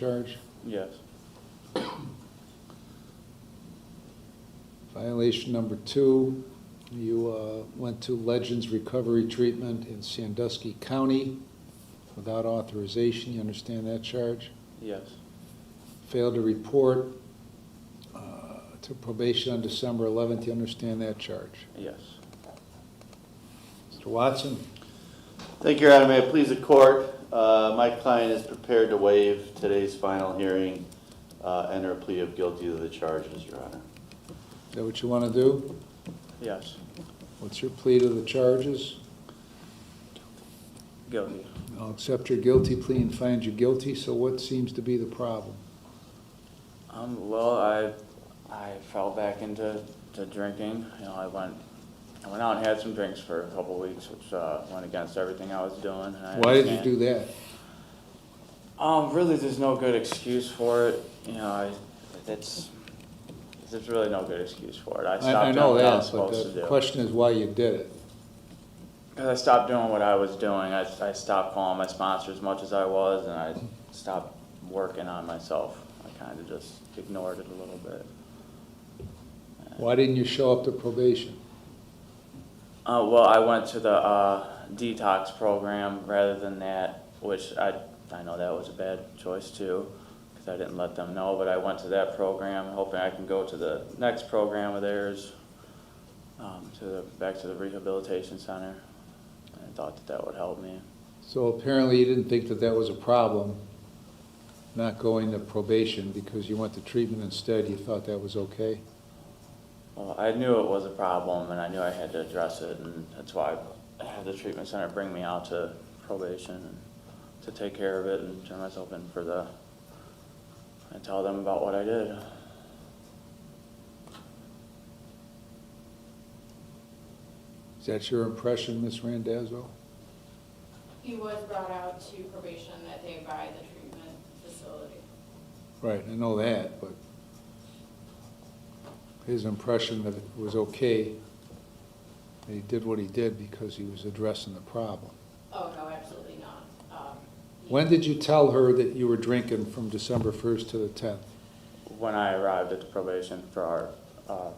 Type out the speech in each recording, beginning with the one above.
charge? Yes. Violation number 2, you went to Legends Recovery Treatment in Sandusky County without authorization. You understand that charge? Yes. Failed to report to probation on December 11th. You understand that charge? Yes. Mr. Watson? Thank you, Your Honor. May it please the court, my client is prepared to waive today's final hearing, enter a plea of guilty to the charges, Your Honor. Is that what you want to do? Yes. What's your plea to the charges? Guilty. I'll accept your guilty plea and find you guilty, so what seems to be the problem? Well, I fell back into drinking. You know, I went out and had some drinks for a couple of weeks, which went against everything I was doing. And Why did you do that? Really, there's no good excuse for it. You know, there's really no good excuse for it. I stopped know doing what I that, was supposed but to the do. question is why you did it. Because I stopped doing what I was doing. I stopped calling my sponsor as much as I was, and I stopped working on myself. I kind of just ignored it a little bit. Why didn't you show up to probation? Well, I went to the detox program rather than that, which I know that was a bad choice too, because I didn't let them know, but I went to that program hoping I can go to the next program of theirs, back to the rehabilitation center. I thought that would help me. So apparently you didn't think that that was a problem, not going to probation because you went to treatment instead. You thought that was okay? Well, I knew it was a problem, and I knew I had to address it, and that's why I had the treatment center bring me out to probation and to take care of it and turn myself in for and tell them about what I did. Is that your impression, Ms. Randazzo? He was brought out to probation that day by the treatment facility. Right, I know that, but his impression that it was okay, that he did what he did because he was addressing the problem. Oh, no, absolutely not. When did you tell her that you were drinking from December 1st to the 10th? When I arrived at the probation for our,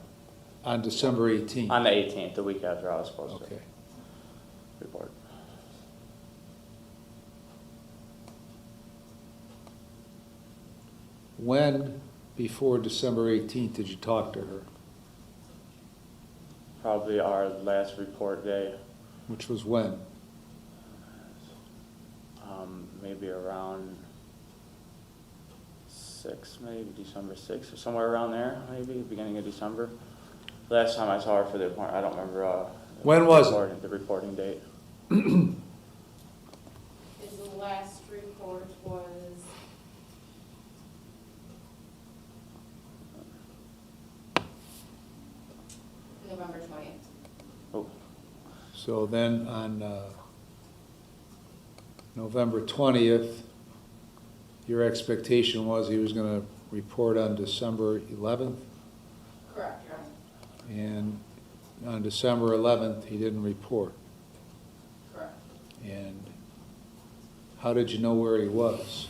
On December 18th? on the 18th, the week after I was supposed Okay. to report. When, before December 18th, did you talk to her? Probably our last report day, Which was when? maybe around 6, maybe December 6th, or somewhere around there, maybe, beginning of December. Last time I saw her for the appointment, I don't remember. When was it? The reporting date. His last report was November 20th. Oh, So then on November 20th, your expectation was he was going to report on December 11th, Correct, Your Honor. and on December 11th, he didn't report. Correct. And how did you know where he was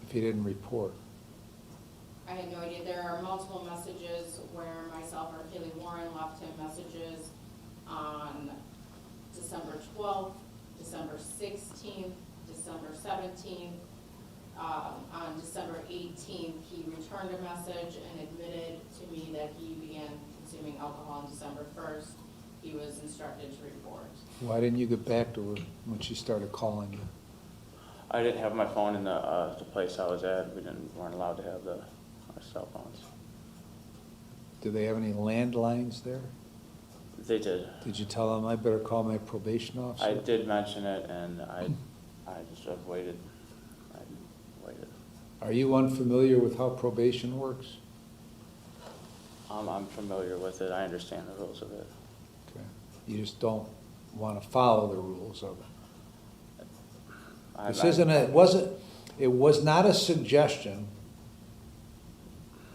if he didn't report? I had no idea. There are multiple messages where myself or Kaylee Warren left him messages on December 12th, December 16th, December 17th. On December 18th, he returned a message and admitted to me that he began consuming alcohol on December 1st. He was instructed to report. Why didn't you get back to her when she started calling you? I didn't have my phone in the place I was at. Weren't allowed to have our cell phones. Do they have any landlines there? They did. Did you tell them I better call my probation officer? I did mention it, and I just waited. I waited. Are you unfamiliar with how probation works? I'm familiar with it. I understand the rules of it. Okay. You just don't want to follow the rules of it. It was not a suggestion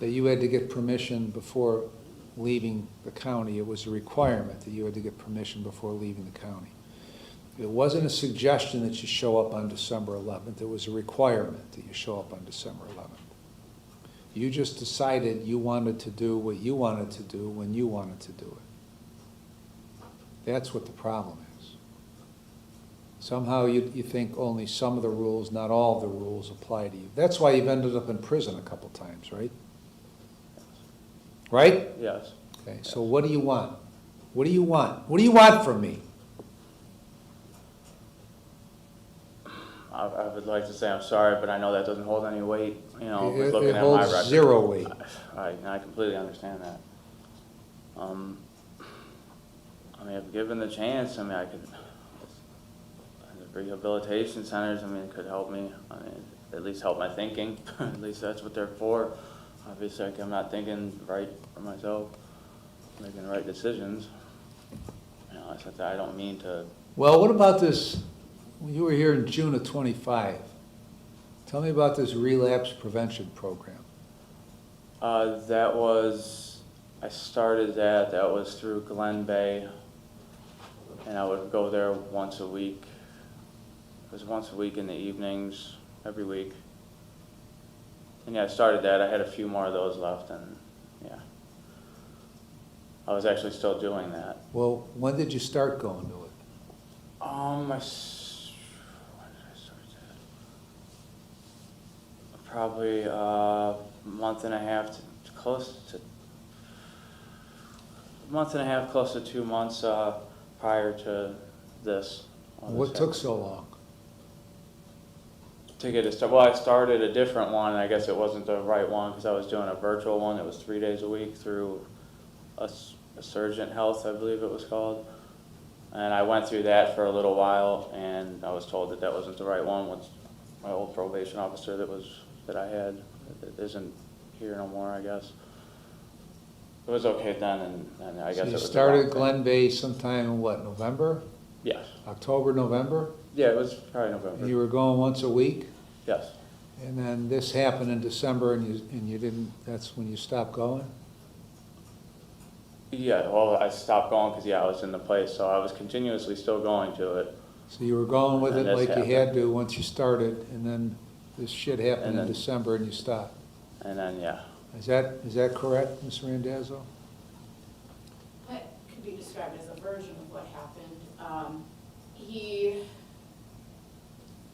that you had to get permission before leaving the county. It was a requirement that you had to get permission before leaving the county. It wasn't a suggestion that you show up on December 11th. It was a requirement that you show up on December 11th. You just decided you wanted to do what you wanted to do when you wanted to do it. That's what the problem is. Somehow you think only some of the rules, not all of the rules apply to you. That's why you've ended up in prison a couple times, right? Right? Yes. Okay, so what do you want? What do you want? What do you want from me? I would like to say I'm sorry, but I know that doesn't hold any weight, you know, with It looking at my holds record. 0 weight. I completely understand that. I mean, if given the chance, I mean, I could, the rehabilitation centers, I mean, it could help me, I mean, at least help my thinking, at least that's what they're for. Obviously, like, I'm not thinking right for myself, making the right decisions. You know, I don't mean to. Well, what about this, you were here in June of '25. Tell me about this relapse prevention program. That was, I started that was through Glen Bay, and I would go there once a week. It was once a week in the evenings, every week. And yeah, I started that. I had a few more of those left, and yeah. I was actually still doing that. Well, when did you start going to it? When did I start that? Probably a month and a half close to 2 months prior to this. What took so long? To get it started. Well, I started a different one, and I guess it wasn't the right one because I was doing a virtual one. It was 3 days a week through Surgent Health, I believe it was called. And I went through that for a little while, and I was told that that wasn't the right one. Once my old probation officer that I had that isn't here no more, I guess. It was okay then, and I guess So it you was started the wrong Glen Bay sometime in what, November? thing. Yes. October, November? Yeah, it was probably And November. you were going once a week? Yes. And then this happened in December and you didn't, that's when you stopped going? Yeah, well, I stopped going because, yeah, I was in the place, so I was continuously still going to it. So you were going with it And this like you happened. had to once you started, and then this shit happened And in then- December and you stopped. And then, yeah. Is that correct, Ms. Randazzo? That could be described as a version of what happened. He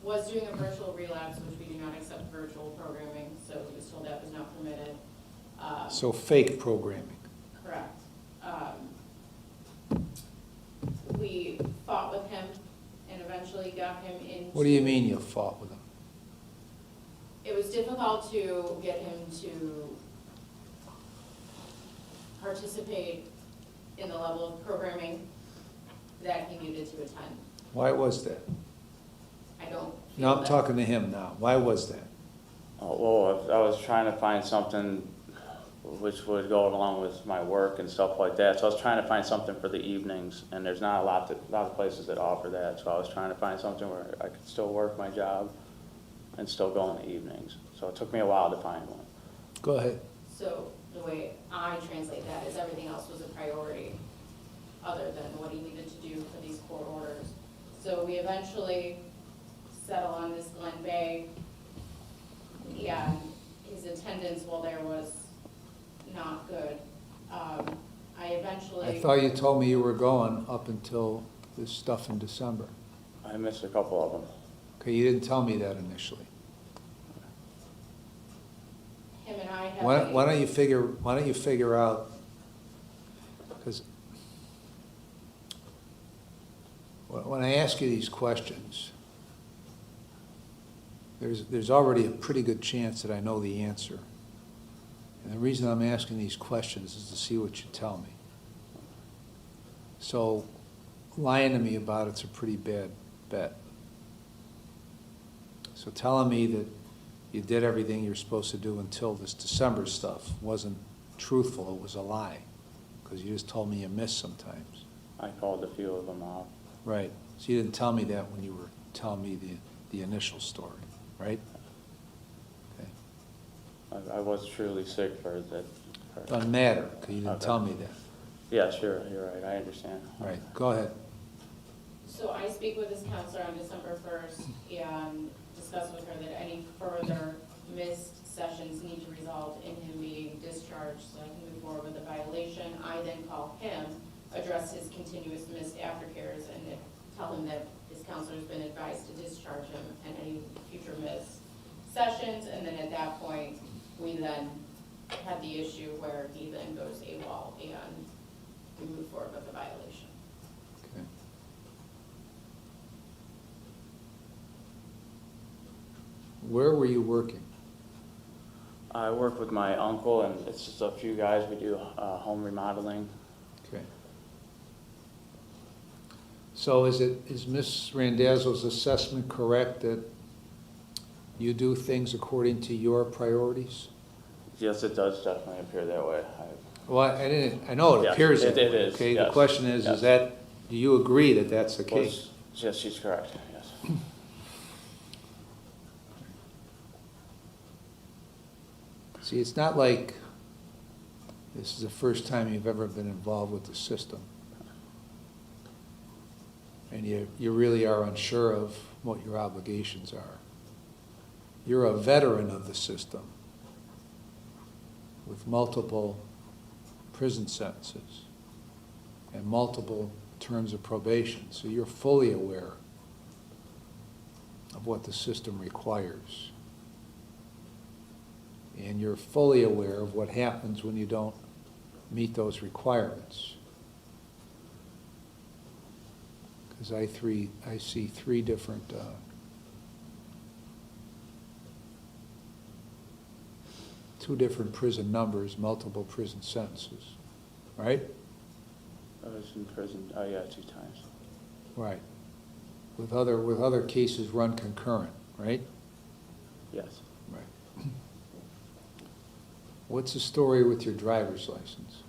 was doing a virtual relapse, which we do not accept virtual programming, so he was told that was not permitted. So fake programming. Correct. We fought with him and eventually got him into. What do you mean you fought with him? It was difficult to get him to participate in the level of programming that he needed to attend. Why was that? I don't feel No, I'm that- talking to him now. Why was that? Oh, well, I was trying to find something which would go along with my work and stuff like that. So I was trying to find something for the evenings, and there's not a lot of places that offer that. So I was trying to find something where I could still work my job and still go in the evenings. So it took me a while to find one. Go ahead. So the way I translate that is everything else was a priority other than what he needed to do for these court orders. So we eventually settle on this Glen Bay. Yeah, his attendance while there was not good. I eventually. I thought you told me you were going up until this stuff in December. I missed a couple of them. Okay, you didn't tell me that initially. Him and I have. Why don't you figure out, because when I ask you these questions, there's already a pretty good chance that I know the answer. And the reason I'm asking these questions is to see what you tell me. So lying to me about it's a pretty bad bet. So telling me that you did everything you're supposed to do until this December stuff wasn't truthful, it was a lie, because you just told me you missed sometimes. I called a few of them off. Right, so you didn't tell me that when you were telling me the initial story, right? Okay. I was truly sick for that. Doesn't matter, because you didn't Okay. tell me that. Yeah, sure, you're right, I understand. Right, go ahead. So I speak with this counselor on December 1st and discuss with her that any further missed sessions need to result in him being discharged so I can move forward with the violation. I then call him, address his continuous missed aftercares, and tell him that his counselor has been advised to discharge him and any future missed sessions. And then at that point, we then have the issue where he then goes AWOL and we move forward with the violation. Okay. Where were you working? I work with my uncle, and it's just a few guys. We do home remodeling. Okay. So is Ms. Randazzo's assessment correct that you do things according to your priorities? Yes, it does definitely appear that way. Well, I know it Yeah, appears that it way, is, okay? The yes, question is yes. that, do you agree that that's the case? Yes, she's correct, yes. See, it's not like this is the first time you've ever been involved with the system. And you really are unsure of what your obligations are. You're a veteran of the system with multiple prison sentences and multiple terms of probation, so you're fully aware of what the system requires. And you're fully aware of what happens when you don't meet those requirements. Because I see three different two different prison numbers, multiple prison sentences, right? I was in prison, 2 times. Right. With other cases run concurrent, right? Yes. Right. What's the story with your driver's license?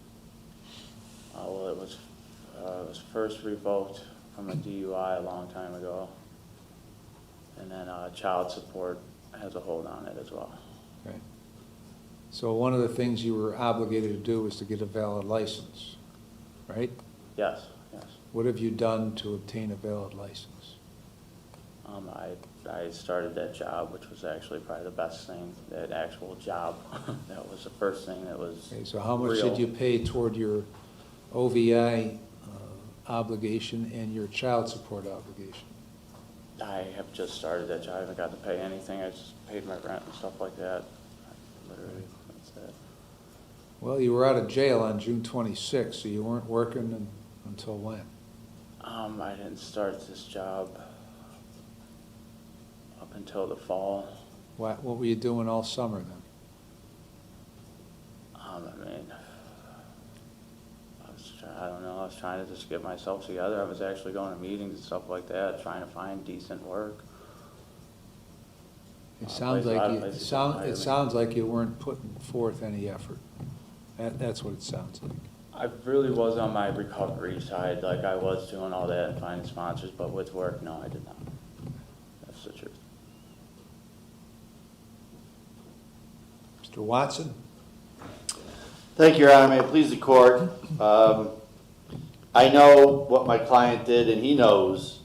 Well, it was first revoked from a DUI a long time ago. And then child support has a hold on it as well. Right. So one of the things you were obligated to do was to get a valid license, right? Yes, yes. What have you done to obtain a valid license? I started that job, which was actually probably the best thing, that actual job. That was the first thing that was Okay, so how much real. did you pay toward your OVI obligation and your child support obligation? I have just started that job. I haven't got to pay anything. I just paid my rent and stuff like that. Literally, that's it. Well, you were out of jail on June 26th, so you weren't working until when? I didn't start this job up until the fall. What were you doing all summer then? I don't know. I was trying to just get myself together. I was actually going to meetings and stuff like that, trying to find decent work. It sounds like you, places it didn't hire me. sounds like you weren't putting forth any effort. That's what it sounds like. I really was on my recovery side, like I was doing all that and finding sponsors, but with work, no, I did not. That's the truth. Mr. Watson? Thank you, Your Honor. May it please the court. I know what my client did, and he knows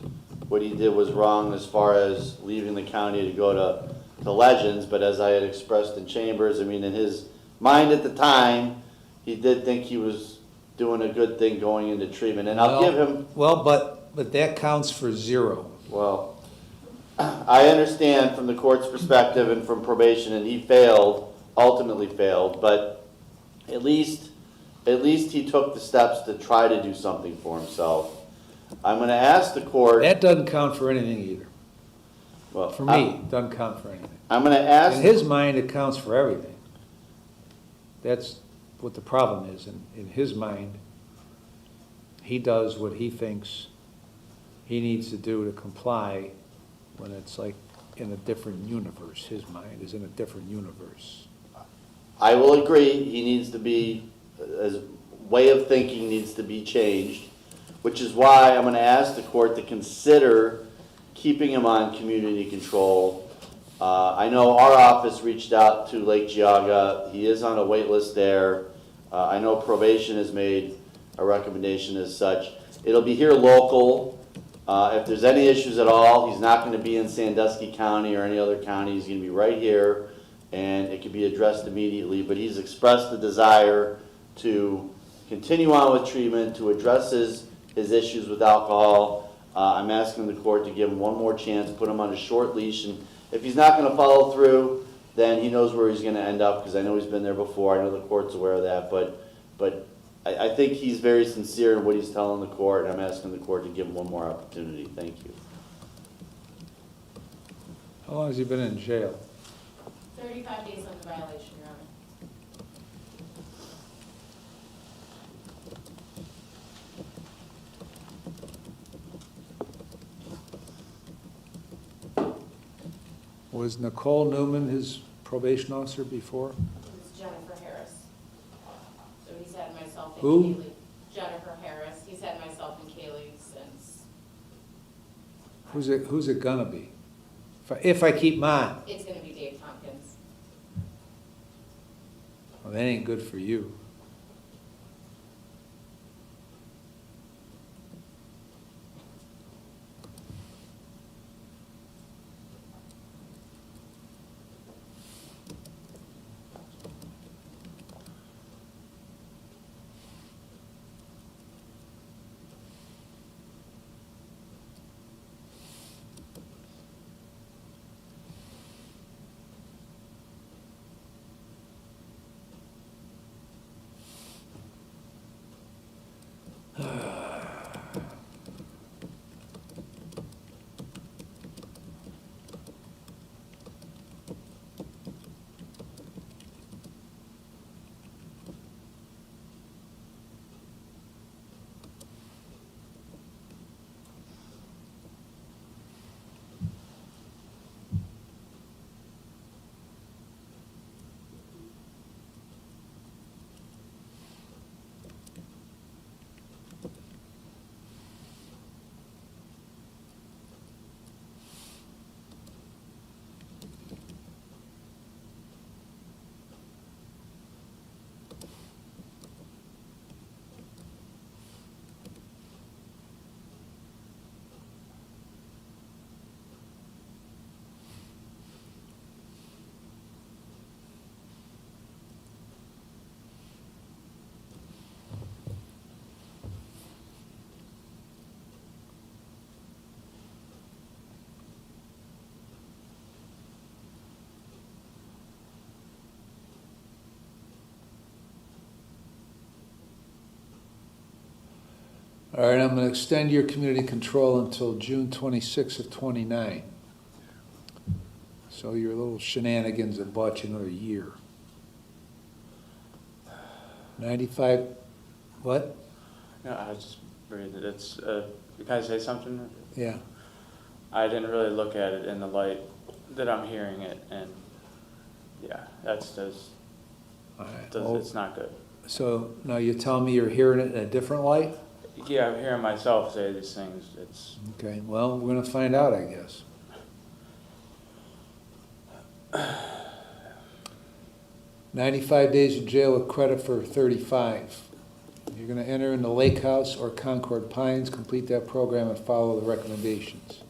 what he did was wrong as far as leaving the county to go to Legends, but as I had expressed in chambers, I mean, in his mind at the time, he did think he was doing a good thing going into treatment, and I'll give him... Well, but that counts for zero. Well, I understand from the court's perspective and from probation, and he failed, ultimately failed, but at least he took the steps to try to do something for himself. I'm going to ask the court... That doesn't count for anything either. Well, For me, it doesn't count for anything. I'm going to ask... In his mind, it counts for everything. That's what the problem is. In his mind, he does what he thinks he needs to do to comply when it's like in a different universe. His mind is in a different universe. I will agree, he needs to be, his way of thinking needs to be changed, which is why I'm going to ask the court to consider keeping him on community control. I know our office reached out to Lake Geauga. He is on a wait list there. I know probation has made a recommendation as such. It'll be here local. If there's any issues at all, he's not gonna be in Sandusky County or any other county, he's gonna be right here, and it can be addressed immediately, but he's expressed the desire to continue on with treatment, to address his issues with alcohol. I'm asking the court to give him one more chance, put him on a short leash, and if he's not gonna follow through, then he knows where he's gonna end up, because I know he's been there before, I know the court's aware of that, but I think he's very sincere in what he's telling the court, and I'm asking the court to give him one more opportunity. Thank you. How long has he been in jail? 35 days on the violation, Your Honor. Was Nicole Newman his probation officer before? It's Jennifer Harris. So he's had myself and Who? Kaylee. Jennifer Harris. He's had myself and Kaylee since. Who's it gonna be? If I keep mine? It's gonna be Dave Tompkins. Well, that ain't good for you. All right, I'm gonna extend your community control until June 26th of 29. So your little shenanigans have bought you another year. 95, what? No, I was just reading it. It's, can I say something? Yeah. I didn't really look at it in the light that I'm hearing it, and yeah, that's just, All right. Well, it's not good. so now you're telling me you're hearing it in a different light? Yeah, I'm hearing myself say these things. It's, Okay, well, we're gonna find out, I guess. 95 days in jail with credit for 35. You're gonna enter in the Lake House or Concord Pines, complete that program and follow the recommendations.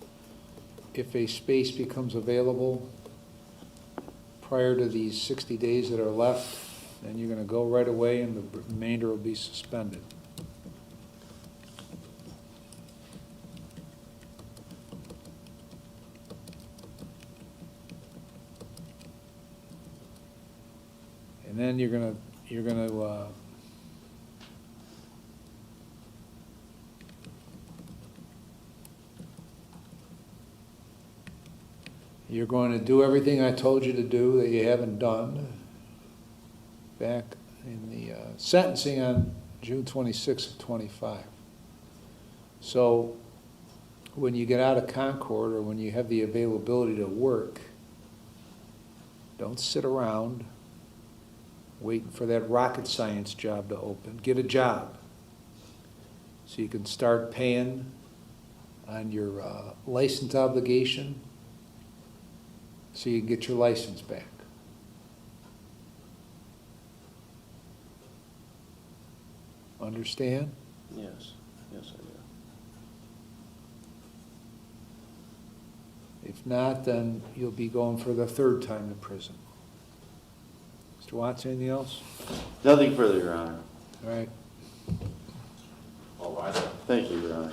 If a space becomes available prior to these 60 days that are left, then you're gonna go right away and the remainder will be suspended. And then you're gonna you're going to do everything I told you to do that you haven't done back in the sentencing on June 26th of 25. So when you get out of Concord or when you have the availability to work, don't sit around waiting for that rocket science job to open. Get a job so you can start paying on your license obligation so you can get your license back. Understand? yes, yes I do. If not, then you'll be going for the third time to prison. Mr. Watts, anything else? Nothing further, Your Honor. All right. Thank you, Your Honor.